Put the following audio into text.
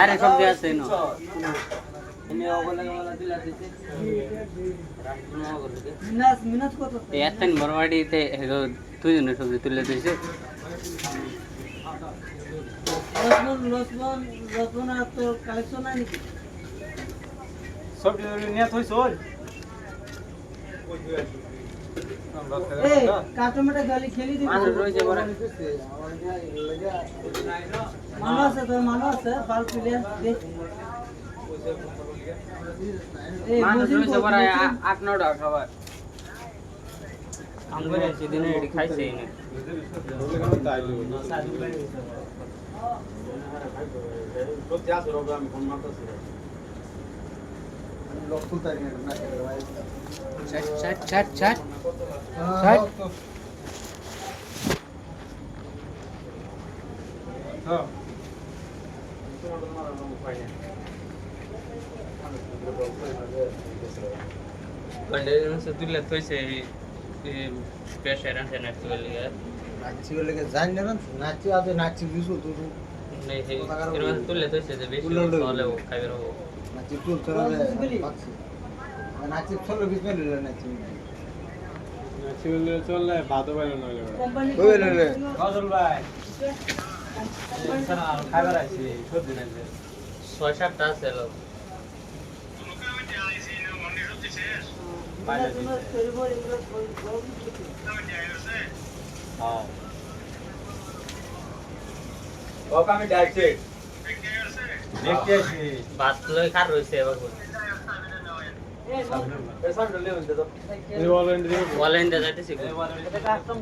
আরে সব দিয়ে আছে না এতন বড়বাড়িতে তুই জন্য সবজি তুলে দিয়েছে রসুন আর তোর কালেকশন নাই নাকি সবজি নিয়ে থইছ ওই এই কাস্টমারটা গালি খেলি দিবি মানুষ রয়েছে বড় মানুষ আছে তো মানুষ আছে বাল প্লেয়ার দেখ এই মানুষ মজিদ রয়েছে বড় 8-9টা সবার কাম করে সেদিনে এটি খাইছে না Chat. Cuando se tulla tu ese pressure and actually নাচিলে জানি না নাচি আছে নাচি বিশু তো नहीं है फिर मैं तुल्ले तो से बेशो वाले वो खाइबे रो নাচি তো চলে পাচ্ছি নাচি চলে বিশ মিনিট নাচি নাচিলে চললে ভাত বাইরে নইলে কোম্পানি ওই লে গজল ভাই সারা খাইবার আইছি সবজি নাই 6-7টা আছে লোক বাইরে হ্যাঁ ও কামে ডাইরেক্ট দেখতে আসি बात লই খার রইছে এবার পেছন ঢলে হইছে তো এই বলেন দিও বলেন দে যাইতেছি কাস্টম